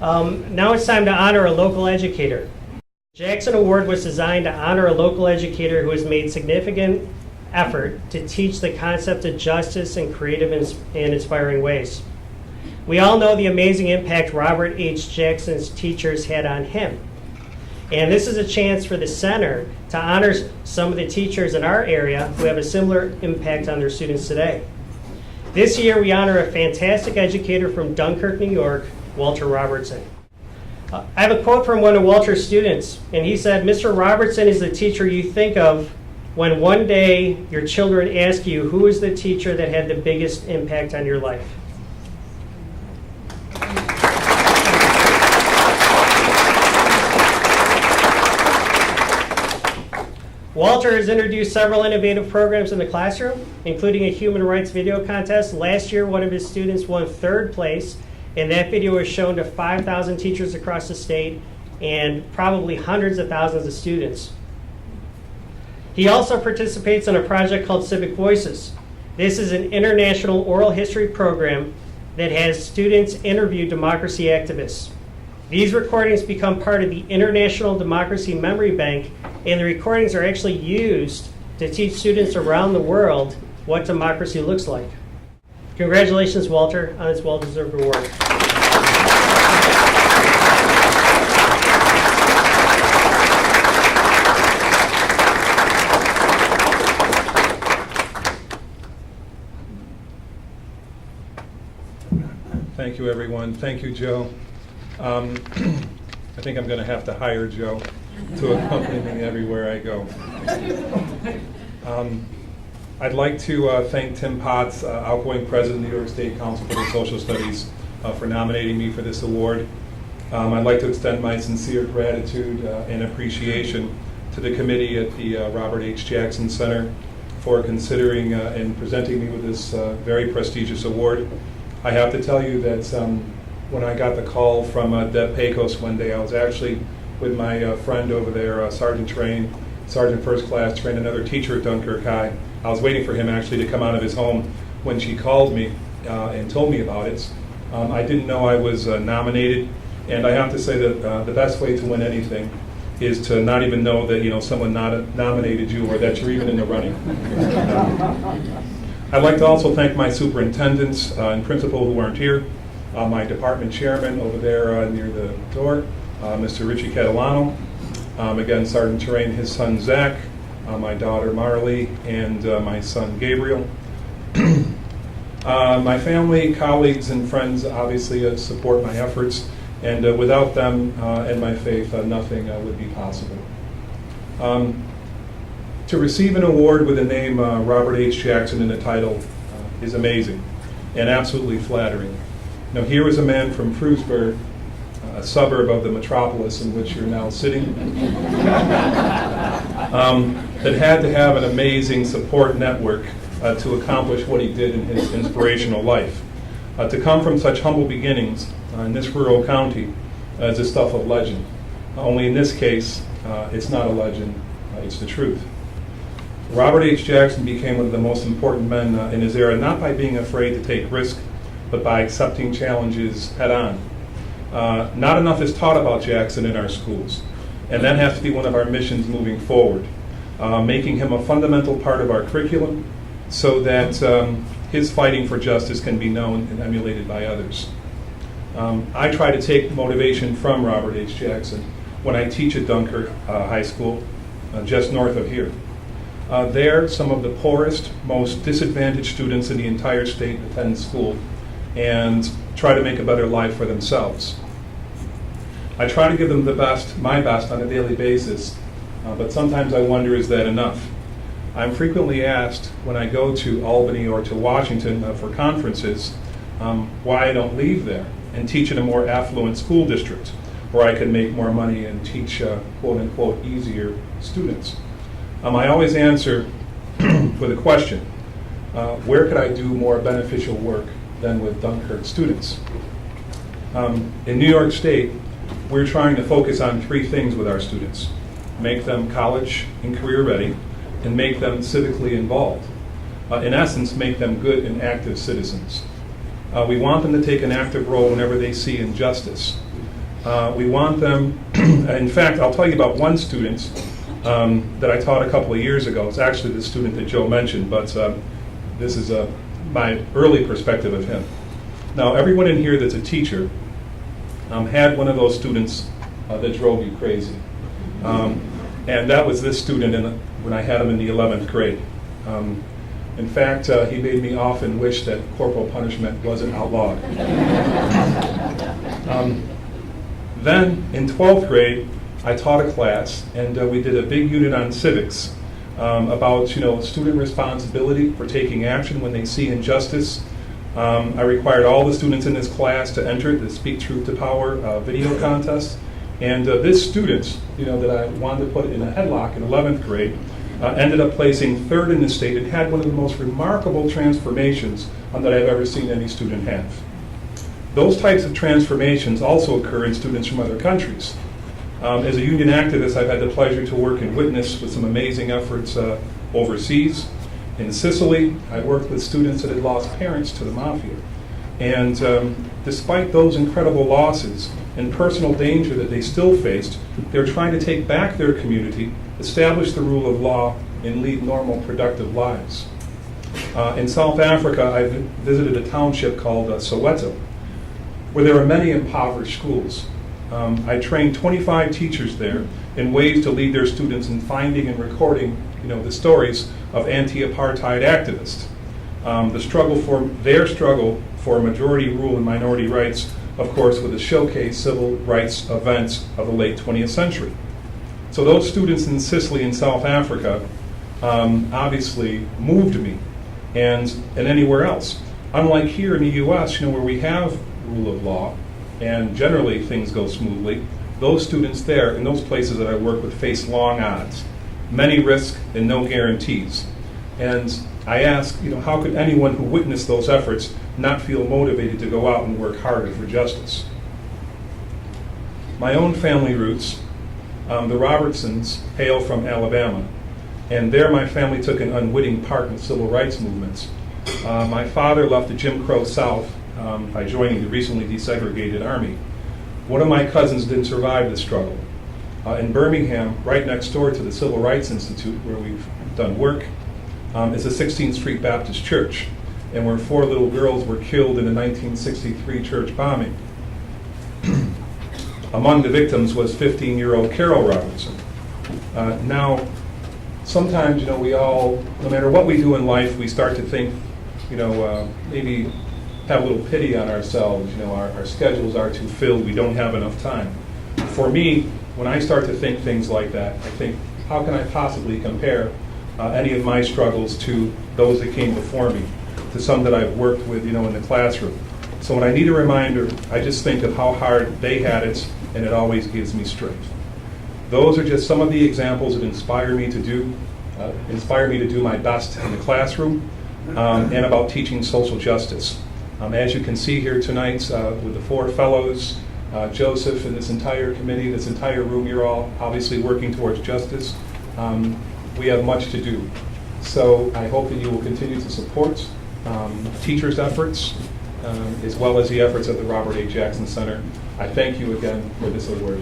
Now it's time to honor a local educator. The Jackson Award was designed to honor a local educator who has made significant effort to teach the concept of justice in creative and inspiring ways. We all know the amazing impact Robert H. Jackson's teachers had on him. And this is a chance for the center to honor some of the teachers in our area who have a similar impact on their students today. This year we honor a fantastic educator from Dunkirk, New York, Walter Robertson. I have a quote from one of Walter's students, and he said, "Mr. Robertson is the teacher you think of when one day your children ask you who is the teacher that had the biggest impact on your life." Walter has introduced several innovative programs in the classroom, including a human rights video contest. Last year, one of his students won 3rd place, and that video was shown to 5,000 teachers across the state and probably hundreds of thousands of students. He also participates in a project called Civic Voices. This is an international oral history program that has students interview democracy activists. These recordings become part of the International Democracy Memory Bank, and the recordings are actually used to teach students around the world what democracy looks like. Congratulations, Walter, on this well-deserved award. Thank you, everyone. Thank you, Joe. I think I'm going to have to hire Joe to accompany me everywhere I go. I'd like to thank Tim Potts, outgoing president of the New York State Council for the Social Studies, for nominating me for this award. I'd like to extend my sincere gratitude and appreciation to the committee at the Robert H. Jackson Center for considering and presenting me with this very prestigious award. I have to tell you that when I got the call from Deb Pecos one day, I was actually with my friend over there, Sergeant First Class, trained another teacher at Dunkirk High. I was waiting for him actually to come out of his home when she called me and told me about it. I didn't know I was nominated, and I have to say that the best way to win anything is to not even know that someone nominated you or that you're even in the running. I'd like to also thank my superintendents and principal who aren't here, my department chairman over there near the door, Mr. Richie Catalano, again, Sergeant Terrain, his son Zach, my daughter Marley, and my son Gabriel. My family, colleagues, and friends obviously support my efforts, and without them and my faith, nothing would be possible. To receive an award with the name Robert H. Jackson in the title is amazing and absolutely flattering. Now, here is a man from Frewsburg, a suburb of the metropolis in which you're now sitting, that had to have an amazing support network to accomplish what he did in his inspirational life. To come from such humble beginnings in this rural county is the stuff of legend. Only in this case, it's not a legend, it's the truth. Robert H. Jackson became one of the most important men in his era, not by being afraid to take risks, but by accepting challenges head on. Not enough is taught about Jackson in our schools, and that has to be one of our missions moving forward, making him a fundamental part of our curriculum so that his fighting for justice can be known and emulated by others. I try to take motivation from Robert H. Jackson when I teach at Dunkirk High School, just north of here. There, some of the poorest, most disadvantaged students in the entire state attend school and try to make a better life for themselves. I try to give them my best on a daily basis, but sometimes I wonder, is that enough? I'm frequently asked when I go to Albany or to Washington for conferences why I don't leave there and teach in a more affluent school district where I can make more money and teach quote-unquote easier students. I always answer with a question, where could I do more beneficial work than with Dunkirk students? In New York State, we're trying to focus on 3 things with our students: make them college and career ready, and make them civically involved. In essence, make them good and active citizens. We want them to take an active role whenever they see injustice. We want them, in fact, I'll tell you about one student that I taught a couple of years ago. It's actually the student that Joe mentioned, but this is my early perspective of him. Now, everyone in here that's a teacher had one of those students that drove you crazy. And that was this student when I had him in the 11th grade. In fact, he made me often wish that corporal punishment wasn't outlawed. Then, in 12th grade, I taught a class, and we did a big unit on civics about student responsibility for taking action when they see injustice. I required all the students in this class to enter the Speak Truth to Power video contest. And this student, that I wanted to put in a headlock in 11th grade, ended up placing third in the state and had one of the most remarkable transformations that I've ever seen any student have. Those types of transformations also occur in students from other countries. As a union activist, I've had the pleasure to work and witness with some amazing efforts overseas. In Sicily, I worked with students that had lost parents to the mafia. And despite those incredible losses and personal danger that they still faced, they're trying to take back their community, establish the rule of law, and lead normal, productive lives. In South Africa, I visited a township called Soweto, where there are many impoverished schools. I trained 25 teachers there in ways to lead their students in finding and recording, the stories of anti-apartheid activists. Their struggle for majority rule and minority rights, of course, with the showcase civil rights events of the late 20th century. So those students in Sicily and South Africa obviously moved me, and anywhere else. Unlike here in the U.S., where we have rule of law, and generally things go smoothly, those students there in those places that I work with face long odds, many risks and no guarantees. And I ask, how could anyone who witnessed those efforts not feel motivated to go out and work harder for justice? My own family roots, the Robertsons, hail from Alabama, and there my family took an unwitting part in civil rights movements. My father left the Jim Crow South by joining the recently desegregated Army. One of my cousins didn't survive the struggle. In Birmingham, right next door to the Civil Rights Institute, where we've done work, is the 16th Street Baptist Church, and where 4 little girls were killed in the 1963 church bombing. Among the victims was 15-year-old Carol Robertson. Now, sometimes, we all, no matter what we do in life, we start to think, maybe have a little pity on ourselves. Our schedules are too filled, we don't have enough time. For me, when I start to think things like that, I think, how can I possibly compare any of my struggles to those that came before me, to some that I've worked with, in the classroom. So when I need a reminder, I just think of how hard they had it, and it always gives me strength. Those are just some of the examples that inspire me to do my best in the classroom, and about teaching social justice. As you can see here tonight with the 4 fellows, Joseph and this entire committee, this entire room, you're all obviously working towards justice. We have much to do. So I hope that you will continue to support teachers' efforts, as well as the efforts of the Robert A. Jackson Center. I thank you again for this award.